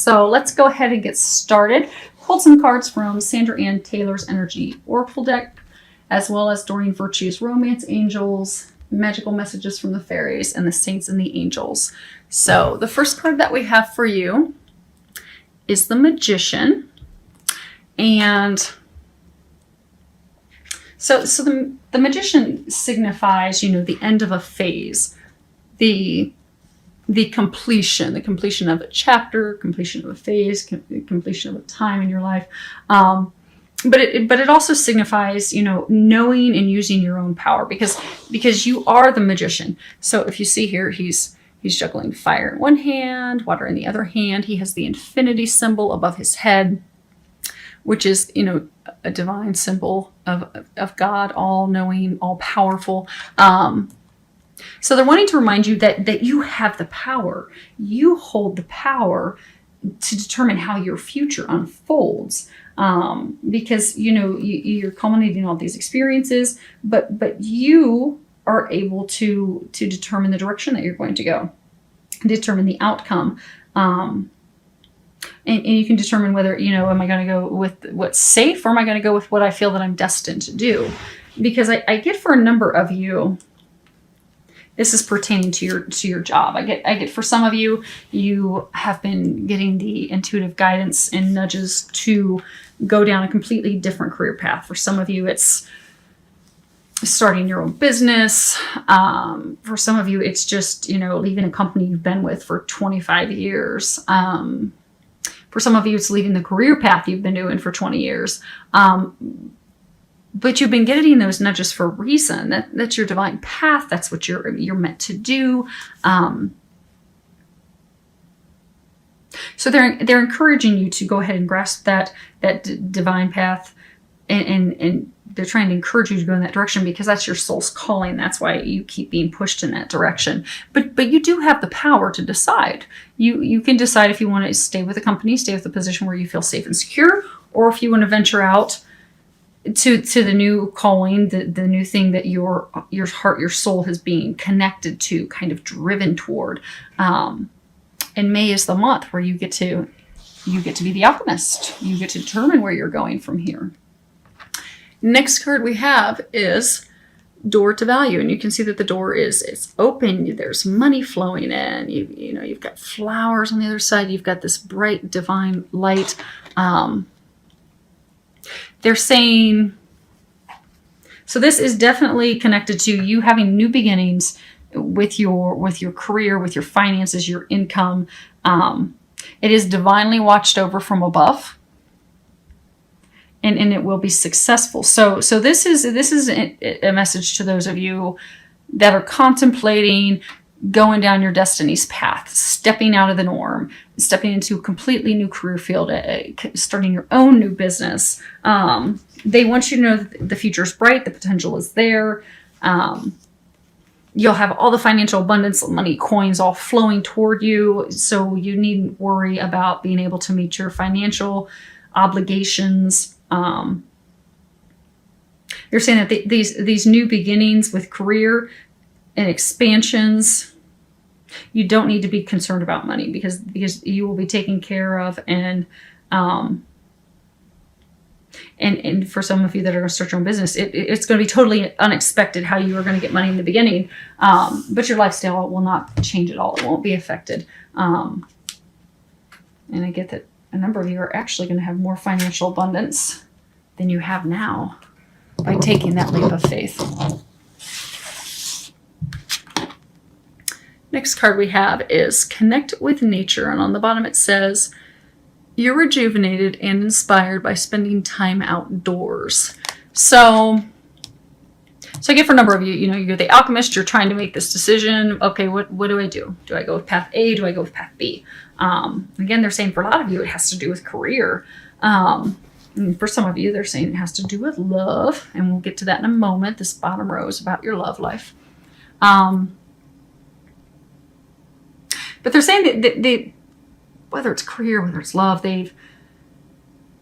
So let's go ahead and get started. Pulled some cards from Sandra Ann Taylor's Energy Oracle deck, as well as Doreen Virtue's Romance Angels, Magical Messages from the Fairies, and the Saints and the Angels. So the first card that we have for you is the Magician. And so the Magician signifies, the end of a phase, the completion of a chapter, completion of a phase, completion of a time in your life. But it also signifies, knowing and using your own power because you are the magician. So if you see here, he's juggling fire in one hand, water in the other hand. He has the infinity symbol above his head, which is, a divine symbol of God, all knowing, all powerful. So they're wanting to remind you that you have the power. You hold the power to determine how your future unfolds. Because, you're culminating all these experiences, but you are able to determine the direction that you're going to go, determine the outcome. And you can determine whether, am I going to go with what's safe, or am I going to go with what I feel that I'm destined to do? Because I get for a number of you, this is pertaining to your job. I get for some of you, you have been getting the intuitive guidance and nudges to go down a completely different career path. For some of you, it's starting your own business. For some of you, it's just, leaving a company you've been with for 25 years. For some of you, it's leaving the career path you've been doing for 20 years. But you've been getting those nudges for a reason. That's your divine path. That's what you're meant to do. So they're encouraging you to go ahead and grasp that divine path, and they're trying to encourage you to go in that direction because that's your soul's calling. That's why you keep being pushed in that direction. But you do have the power to decide. You can decide if you want to stay with a company, stay with a position where you feel safe and secure, or if you want to venture out to the new calling, the new thing that your heart, your soul has been connected to, kind of driven toward. And May is the month where you get to be the alchemist. You get to determine where you're going from here. Next card we have is Door to Value, and you can see that the door it's open. There's money flowing in. You've got flowers on the other side. You've got this bright divine light. They're saying, so this is definitely connected to you having new beginnings with your career, with your finances, your income. It is divinely watched over from above, and it will be successful. So this is a message to those of you that are contemplating going down your destiny's path, stepping out of the norm, stepping into a completely new career field, starting your own new business. They want you to know that the future is bright, the potential is there. You'll have all the financial abundance, money, coins all flowing toward you. So you needn't worry about being able to meet your financial obligations. You're saying that these new beginnings with career and expansions, you don't need to be concerned about money because you will be taken care of, and for some of you that are going to start your own business, it's going to be totally unexpected how you are going to get money in the beginning, but your lifestyle will not change at all. It won't be affected, and I get that a number of you are actually going to have more financial abundance than you have now by taking that leap of faith. Next card we have is Connect with Nature, and on the bottom it says, you're rejuvenated and inspired by spending time outdoors. So I get for a number of you, you're the alchemist, you're trying to make this decision. Okay, what do I do? Do I go with path A? Do I go with path B? Again, they're saying for a lot of you, it has to do with career. And for some of you, they're saying it has to do with love, and we'll get to that in a moment. This bottom row is about your love life. But they're saying that they, whether it's career, whether it's love, they've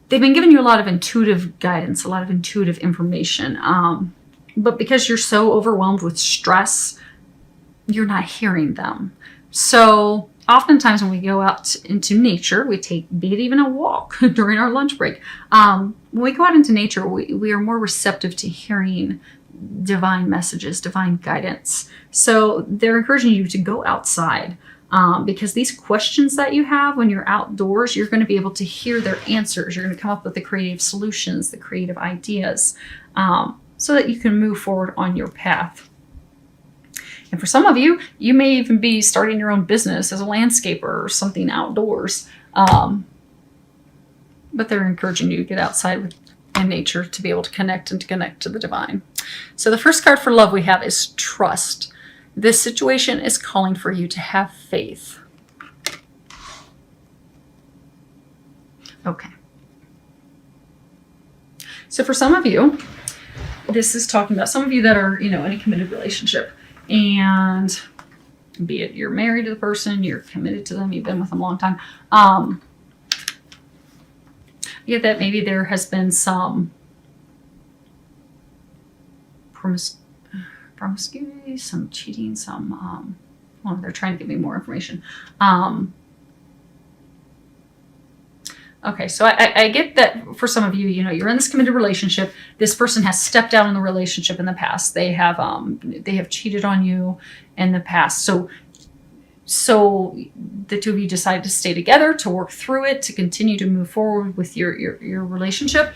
been giving you a lot of intuitive guidance, a lot of intuitive information. But because you're so overwhelmed with stress, you're not hearing them. So oftentimes when we go out into nature, we take, be it even a walk during our lunch break. When we go out into nature, we are more receptive to hearing divine messages, divine guidance. So they're encouraging you to go outside, because these questions that you have when you're outdoors, you're going to be able to hear their answers. You're going to come up with the creative solutions, the creative ideas, so that you can move forward on your path. And for some of you, you may even be starting your own business as a landscaper or something outdoors. But they're encouraging you to get outside in nature to be able to connect to the divine. So the first card for love we have is trust. This situation is calling for you to have faith. Okay. So for some of you, this is talking about some of you that are, in a committed relationship. And be it you're married to the person, you're committed to them, you've been with them a long time. You get that maybe there has been some promiscuity, some cheating, some, they're trying to give me more information. Okay, so I get that for some of you, you're in this committed relationship. This person has stepped out in the relationship in the past. They have cheated on you in the past. So the two of you decided to stay together, to work through it, to continue to move forward with your relationship.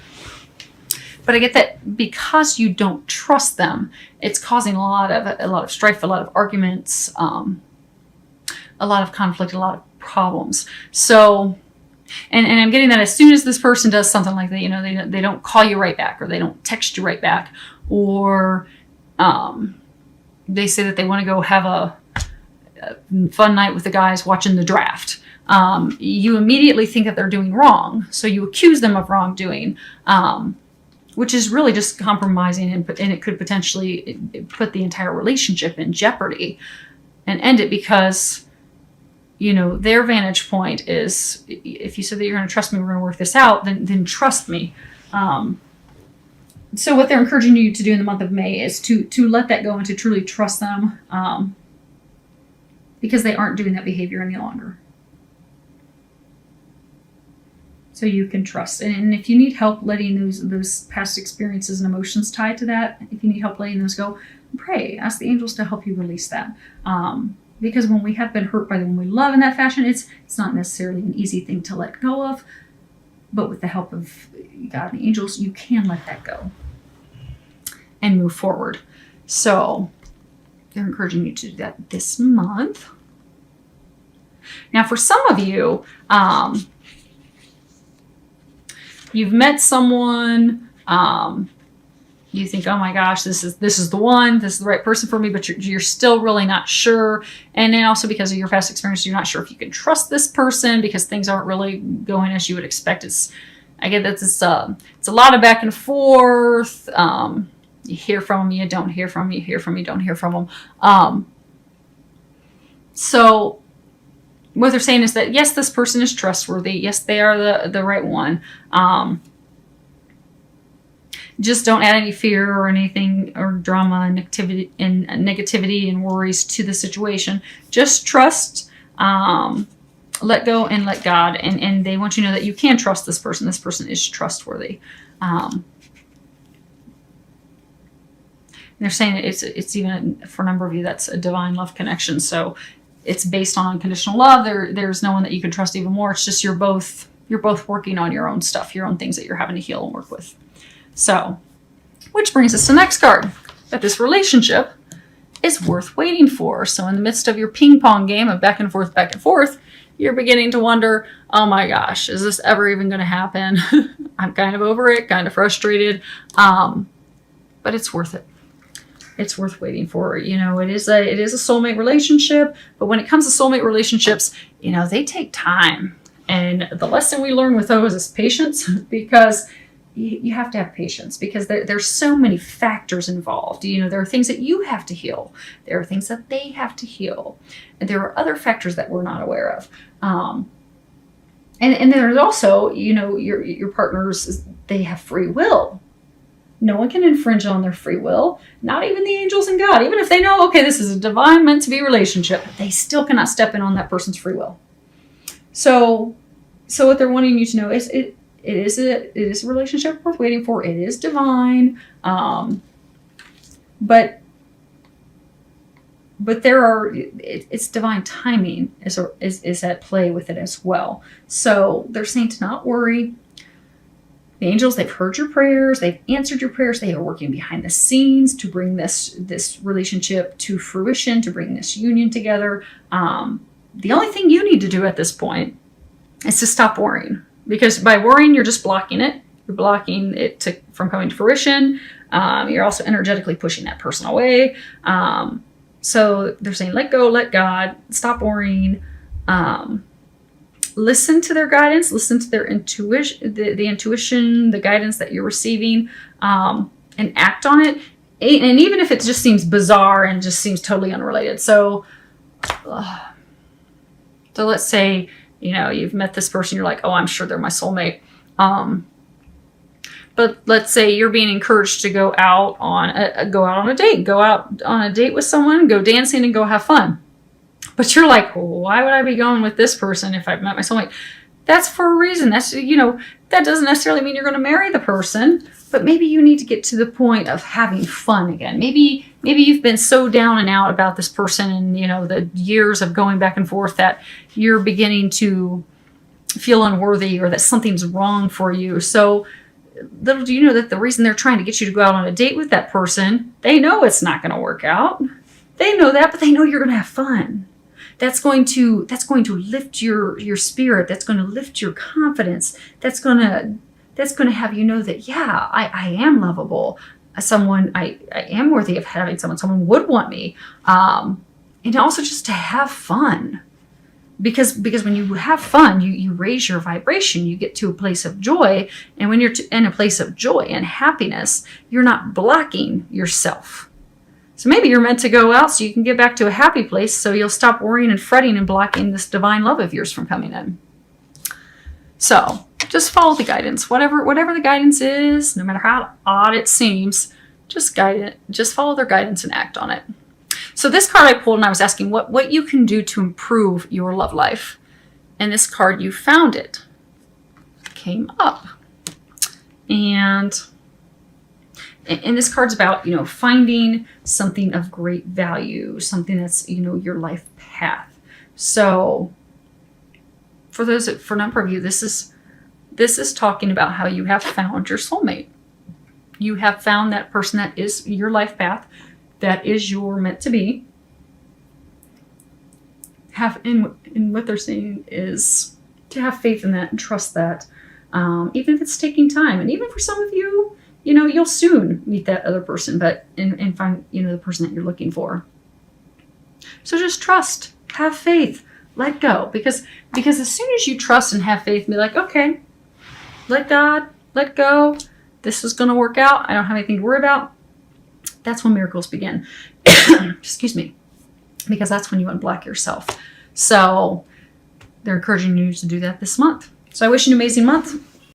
But I get that because you don't trust them, it's causing a lot of strife, a lot of arguments, a lot of conflict, a lot of problems. So. And I'm getting that as soon as this person does something like that, they don't call you right back, or they don't text you right back, or they say that they want to go have a fun night with the guys watching the draft. You immediately think that they're doing wrong, so you accuse them of wrongdoing, which is really just compromising, and it could potentially put the entire relationship in jeopardy and end it because. Their vantage point is, if you said that you're going to trust me, we're going to work this out, then trust me. So what they're encouraging you to do in the month of May is to let that go and to truly trust them, because they aren't doing that behavior any longer. So you can trust. And if you need help letting those past experiences and emotions tied to that, if you need help letting those go, pray. Ask the angels to help you release that. Because when we have been hurt by the one we love in that fashion, it's not necessarily an easy thing to let go of. But with the help of God and the angels, you can let that go and move forward. So they're encouraging you to do that this month. Now, for some of you, you've met someone. You think, oh my gosh, this is the one, this is the right person for me, but you're still really not sure. And then also because of your past experience, you're not sure if you can trust this person because things aren't really going as you would expect. I get that it's a lot of back and forth. You hear from them, you don't hear from them, you hear from them, you don't hear from them. So what they're saying is that yes, this person is trustworthy. Yes, they are the right one. Just don't add any fear or anything or drama and negativity and worries to the situation. Just trust, let go, and let God. And they want you to know that you can trust this person. This person is trustworthy. They're saying it's even for a number of you that's a divine love connection. So it's based on unconditional love. There's no one that you can trust even more. It's just you're both working on your own stuff, your own things that you're having to heal and work with. So, which brings us to the next card, that this relationship is worth waiting for. So in the midst of your ping pong game of back and forth, you're beginning to wonder, oh my gosh, is this ever even going to happen? I'm kind of over it, kind of frustrated, but it's worth it. It's worth waiting for. It is a soulmate relationship, but when it comes to soulmate relationships, they take time. And the lesson we learn with those is patience, because you have to have patience, because there's so many factors involved. There are things that you have to heal. There are things that they have to heal. And there are other factors that we're not aware of. And there's also, your partners, they have free will. No one can infringe on their free will, not even the angels and God. Even if they know, okay, this is a divine meant to be relationship, they still cannot step in on that person's free will. So what they're wanting you to know is it is a relationship worth waiting for. It is divine. But it's divine timing is at play with it as well. So they're saying to not worry. The angels, they've heard your prayers, they've answered your prayers, they are working behind the scenes to bring this relationship to fruition, to bring this union together. The only thing you need to do at this point is to stop worrying, because by worrying, you're just blocking it. You're blocking it from coming to fruition. You're also energetically pushing that person away. So they're saying, let go, let God, stop worrying. Listen to their guidance, listen to their intuition, the intuition, the guidance that you're receiving, and act on it. And even if it just seems bizarre and just seems totally unrelated. So let's say, you've met this person, you're like, oh, I'm sure they're my soulmate. But let's say you're being encouraged to go out on a date with someone, go dancing and go have fun. But you're like, well, why would I be going with this person if I've met my soulmate? That's for a reason. That's, that doesn't necessarily mean you're going to marry the person, but maybe you need to get to the point of having fun again. Maybe you've been so down and out about this person and, the years of going back and forth that you're beginning to feel unworthy or that something's wrong for you. So little do you know that the reason they're trying to get you to go out on a date with that person, they know it's not going to work out. They know that, but they know you're going to have fun. That's going to lift your spirit. That's going to lift your confidence. That's going to have you know that, yeah, I am lovable. I am worthy of having someone would want me. And also just to have fun. Because when you have fun, you raise your vibration, you get to a place of joy. And when you're in a place of joy and happiness, you're not blocking yourself. So maybe you're meant to go out so you can get back to a happy place, so you'll stop worrying and fretting and blocking this divine love of yours from coming in. So just follow the guidance. Whatever the guidance is, no matter how odd it seems, just follow their guidance and act on it. So this card I pulled, and I was asking what you can do to improve your love life. And this card, you found it, came up. And this card's about, finding something of great value, something that's, your life path. So for a number of you, this is talking about how you have found your soulmate. You have found that person that is your life path, that is your meant to be. And what they're saying is to have faith in that and trust that, even if it's taking time. And even for some of you, you'll soon meet that other person, but and find, the person that you're looking for. So just trust, have faith, let go. Because as soon as you trust and have faith and be like, okay, let God, let go. This is going to work out. I don't have anything to worry about. That's when miracles begin. Excuse me. Because that's when you unblock yourself. So they're encouraging you to do that this month. So I wish you an amazing month.